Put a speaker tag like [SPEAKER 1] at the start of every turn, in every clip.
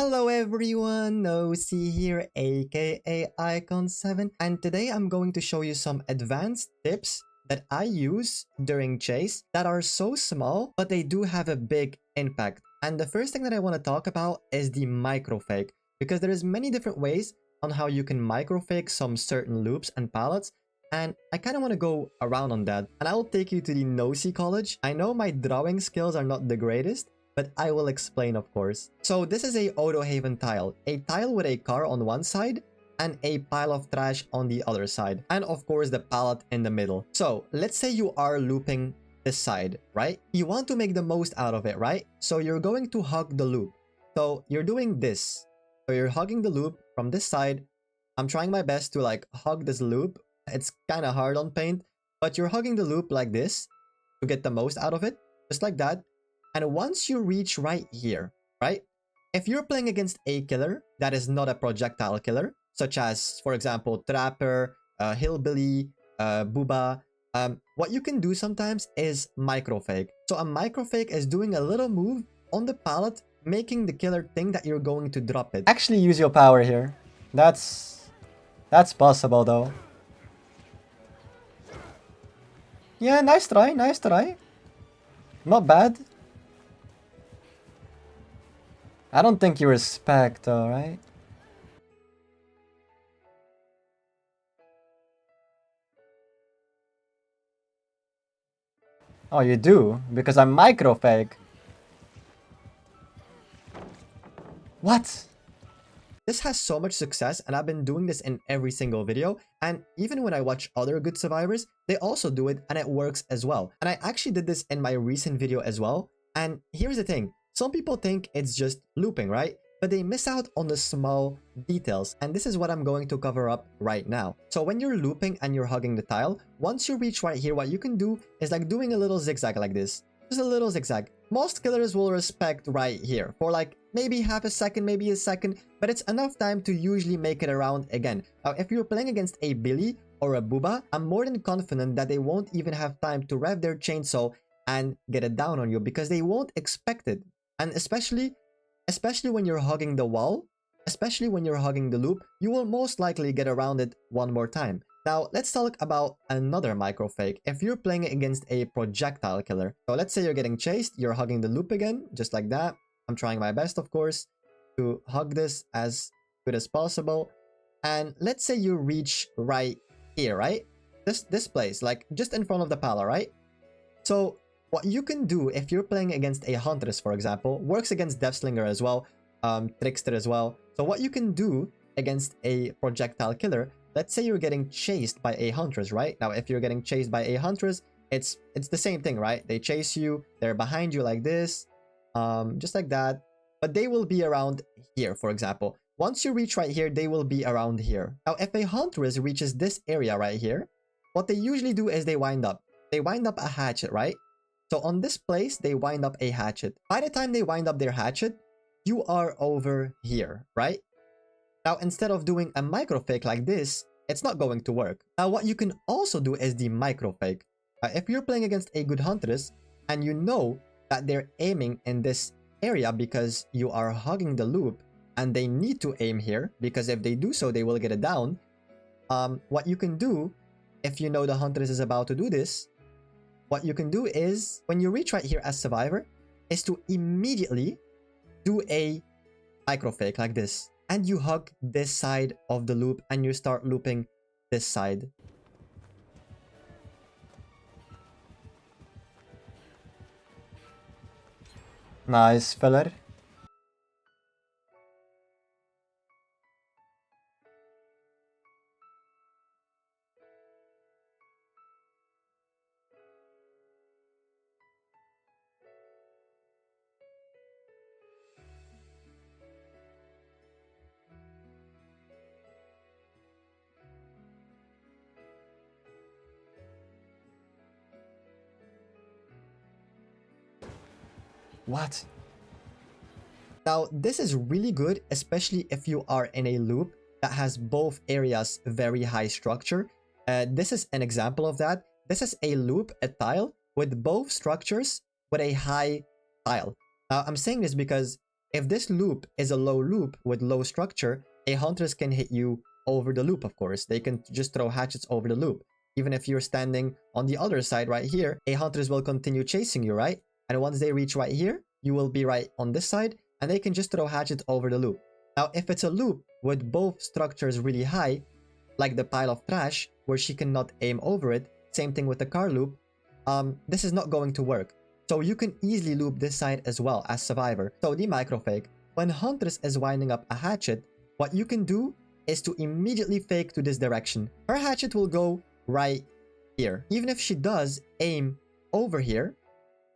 [SPEAKER 1] Hello everyone, Nosy here, aka Icon7, and today I'm going to show you some advanced tips that I use during chase that are so small, but they do have a big impact. And the first thing that I want to talk about is the microfake, because there is many different ways on how you can microfake some certain loops and palettes, and I kind of want to go around on that. And I'll take you to the Nosy College. I know my drawing skills are not the greatest, but I will explain, of course. So this is a Autohaven tile, a tile with a car on one side and a pile of trash on the other side, and of course the pallet in the middle. So let's say you are looping this side, right? You want to make the most out of it, right? So you're going to hug the loop. So you're doing this. So you're hugging the loop from this side. I'm trying my best to like hug this loop. It's kind of hard on paint, but you're hugging the loop like this to get the most out of it, just like that. And once you reach right here, right? If you're playing against a killer that is not a projectile killer, such as, for example, Trapper, Hillbilly, Booba, what you can do sometimes is microfake. So a microfake is doing a little move on the pallet, making the killer think that you're going to drop it.
[SPEAKER 2] Actually use your power here. That's possible though. Yeah, nice try, nice try. Not bad. I don't think you respect, alright? Oh, you do? Because I'm microfake. What?
[SPEAKER 1] This has so much success, and I've been doing this in every single video, and even when I watch other good survivors, they also do it and it works as well. And I actually did this in my recent video as well. And here's the thing, some people think it's just looping, right? But they miss out on the small details, and this is what I'm going to cover up right now. So when you're looping and you're hugging the tile, once you reach right here, what you can do is like doing a little zigzag like this. Just a little zigzag. Most killers will respect right here for like maybe half a second, maybe a second, but it's enough time to usually make it around again. Now, if you're playing against a Billy or a Booba, I'm more than confident that they won't even have time to rev their chainsaw and get it down on you because they won't expect it. And especially when you're hugging the wall, especially when you're hugging the loop, you will most likely get around it one more time. Now, let's talk about another microfake. If you're playing against a projectile killer, so let's say you're getting chased, you're hugging the loop again, just like that. I'm trying my best, of course, to hug this as good as possible. And let's say you reach right here, right? This place, like just in front of the pala, right? So what you can do if you're playing against a Huntress, for example, works against Deathslinger as well, Trickster as well. So what you can do against a projectile killer, let's say you're getting chased by a Huntress, right? Now, if you're getting chased by a Huntress, it's the same thing, right? They chase you, they're behind you like this, just like that. But they will be around here, for example. Once you reach right here, they will be around here. Now, if a Huntress reaches this area right here, what they usually do is they wind up. They wind up a hatchet, right? So on this place, they wind up a hatchet. By the time they wind up their hatchet, you are over here, right? Now, instead of doing a microfake like this, it's not going to work. Now, what you can also do is the microfake. If you're playing against a good Huntress and you know that they're aiming in this area because you are hugging the loop and they need to aim here because if they do so, they will get it down. What you can do, if you know the Huntress is about to do this, what you can do is, when you reach right here as Survivor, is to immediately do a microfake like this. And you hug this side of the loop and you start looping this side.
[SPEAKER 2] Nice, filler. What?
[SPEAKER 1] Now, this is really good, especially if you are in a loop that has both areas very high structure. This is an example of that. This is a loop, a tile, with both structures with a high tile. Now, I'm saying this because if this loop is a low loop with low structure, a Huntress can hit you over the loop, of course. They can just throw hatchets over the loop. Even if you're standing on the other side right here, a Huntress will continue chasing you, right? And once they reach right here, you will be right on this side, and they can just throw hatchets over the loop. Now, if it's a loop with both structures really high, like the pile of trash, where she cannot aim over it, same thing with the car loop, this is not going to work. So you can easily loop this side as well as Survivor. So the microfake, when Huntress is winding up a hatchet, what you can do is to immediately fake to this direction. Her hatchet will go right here. Even if she does aim over here,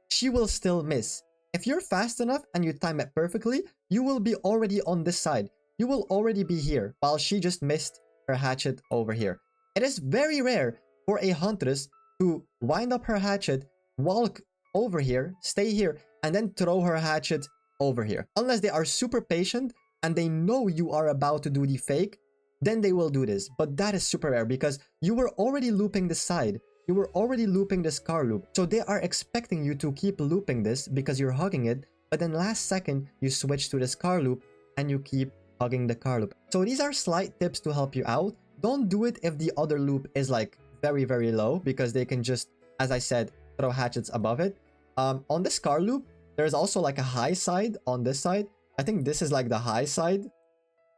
[SPEAKER 1] she will still miss. If you're fast enough and you time it perfectly, you will be already on this side. You will already be here, while she just missed her hatchet over here. It is very rare for a Huntress to wind up her hatchet, walk over here, stay here, and then throw her hatchet over here. Unless they are super patient and they know you are about to do the fake, then they will do this. But that is super rare because you were already looping this side. You were already looping this car loop. So they are expecting you to keep looping this because you're hugging it, but then last second you switch to this car loop and you keep hugging the car loop. So these are slight tips to help you out. Don't do it if the other loop is like very, very low, because they can just, as I said, throw hatchets above it. On this car loop, there's also like a high side on this side. I think this is like the high side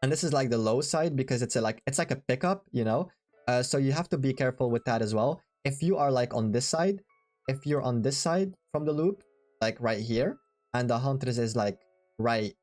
[SPEAKER 1] and this is like the low side because it's like a pickup, you know? So you have to be careful with that as well. If you are like on this side, if you're on this side from the loop, like right here, and the Huntress is like right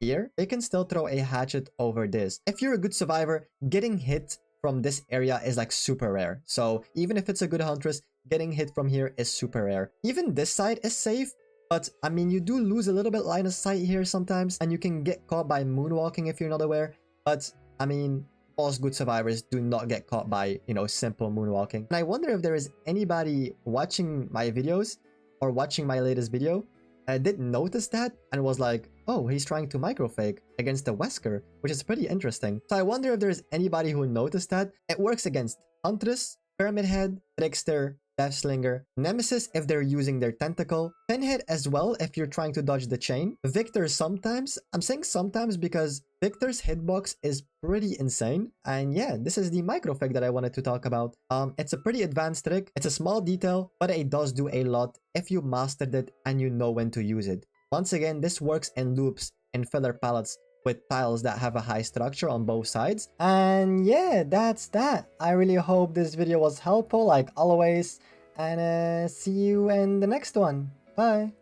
[SPEAKER 1] here, they can still throw a hatchet over this. If you're a good survivor, getting hit from this area is like super rare. So even if it's a good Huntress, getting hit from here is super rare. Even this side is safe, but I mean, you do lose a little bit line of sight here sometimes, and you can get caught by moonwalking if you're not aware. But I mean, most good survivors do not get caught by, you know, simple moonwalking. And I wonder if there is anybody watching my videos or watching my latest video did notice that and was like, oh, he's trying to microfake against the Wesker, which is pretty interesting. So I wonder if there's anybody who noticed that. It works against Huntress, Pyramid Head, Trickster, Deathslinger, Nemesis if they're using their tentacle, Pinhead as well if you're trying to dodge the chain, Victor sometimes. I'm saying sometimes because Victor's hitbox is pretty insane. And yeah, this is the microfake that I wanted to talk about. It's a pretty advanced trick. It's a small detail, but it does do a lot if you mastered it and you know when to use it. Once again, this works in loops and filler palettes with tiles that have a high structure on both sides.
[SPEAKER 2] And yeah, that's that. I really hope this video was helpful like always, and see you in the next one. Bye.